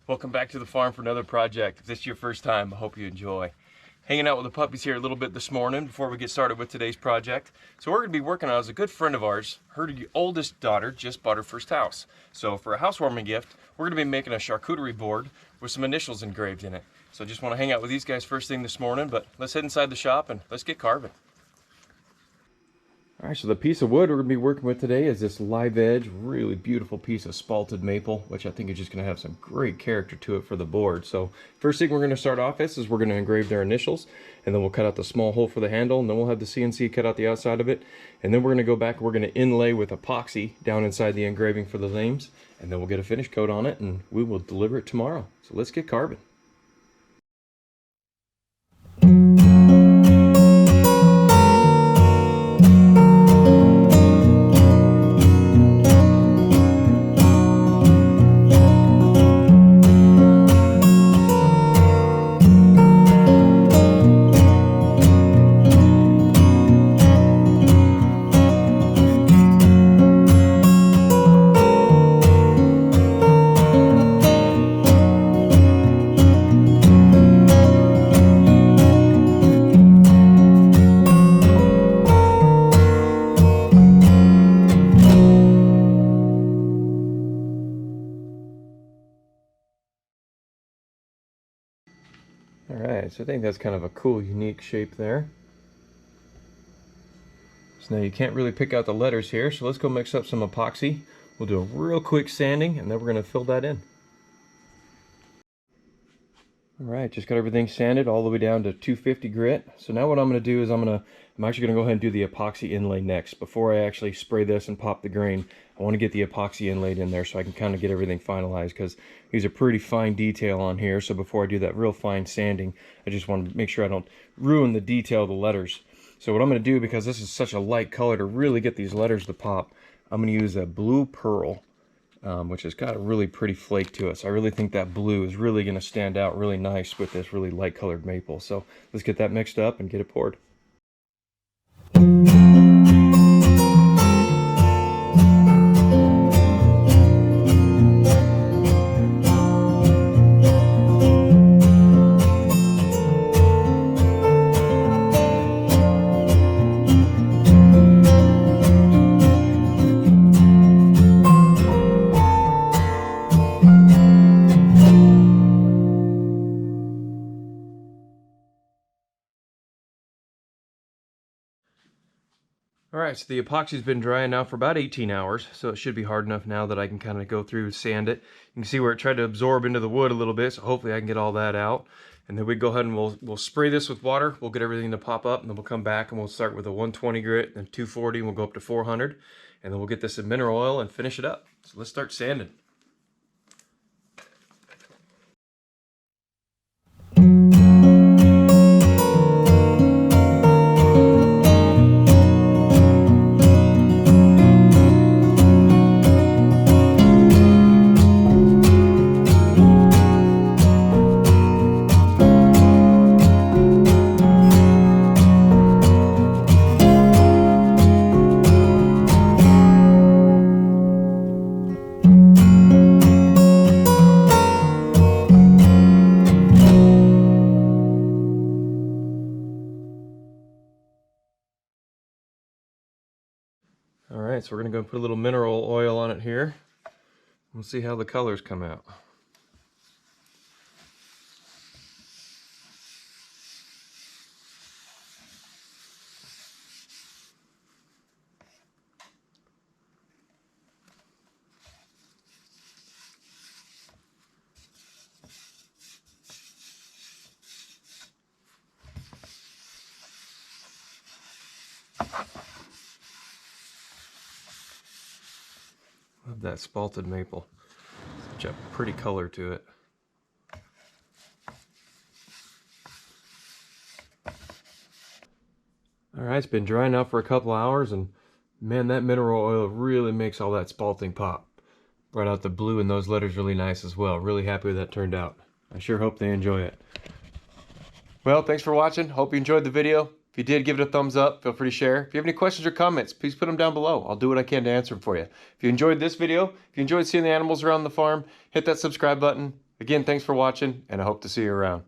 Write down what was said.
Welcome back to the farm for another project. If this is your first time, I hope you enjoy. Hanging out with the puppies here a little bit this morning before we get started with today's project. So we're going to be working on is a good friend of ours. Her oldest daughter just bought her first house. So for a housewarming gift, we're going to be making a charcuterie board with some initials engraved in it. So I just want to hang out with these guys first thing this morning, but let's head inside the shop and let's get carving. All right, so the piece of wood we're going to be working with today is this live edge, really beautiful piece of spalted maple, which I think is just going to have some great character to it for the board. So first thing we're going to start off with is we're going to engrave their initials, and then we'll cut out the small hole for the handle, and then we'll have the CNC cut out the outside of it. And then we're going to go back and we're going to inlay with epoxy down inside the engraving for the names, and then we'll get a finish coat on it, and we will deliver it tomorrow. So let's get carving. Alright, so I think that's kind of a cool, unique shape there. So now you can't really pick out the letters here, so let's go mix up some epoxy. We'll do a real quick sanding, and then we're going to fill that in. Alright, just got everything sanded all the way down to 250 grit. So now what I'm going to do is I'm actually going to go ahead and do the epoxy inlay next. Before I actually spray this and pop the grain, I want to get the epoxy inlaid in there so I can kind of get everything finalized, because these are pretty fine detail on here. So before I do that real fine sanding, I just want to make sure I don't ruin the detail of the letters. So what I'm going to do, because this is such a light color, to really get these letters to pop, I'm going to use a blue pearl, which has got a really pretty flake to it. So I really think that blue is really going to stand out really nice with this really light colored maple. So let's get that mixed up and get it poured. Alright, so the epoxy's been drying now for about 18 hours, so it should be hard enough now that I can kind of go through and sand it. You can see where it tried to absorb into the wood a little bit, so hopefully I can get all that out. And then we go ahead and we'll spray this with water, we'll get everything to pop up, and then we'll come back and we'll start with a 120 grit, then 240, and we'll go up to 400. And then we'll get this in mineral oil and finish it up. So let's start sanding. Alright, so we're going to go put a little mineral oil on it here. We'll see how the colors come out. Love that spalted maple. Such a pretty color to it. Alright, it's been drying out for a couple hours, and man, that mineral oil really makes all that spalting pop. Brought out the blue and those letters really nice as well. Really happy with that turned out. I sure hope they enjoy it. Well, thanks for watching. Hope you enjoyed the video. If you did, give it a thumbs up. Feel free to share. If you have any questions or comments, please put them down below. I'll do what I can to answer them for you. If you enjoyed this video, if you enjoyed seeing the animals around the farm, hit that subscribe button. Again, thanks for watching, and I hope to see you around.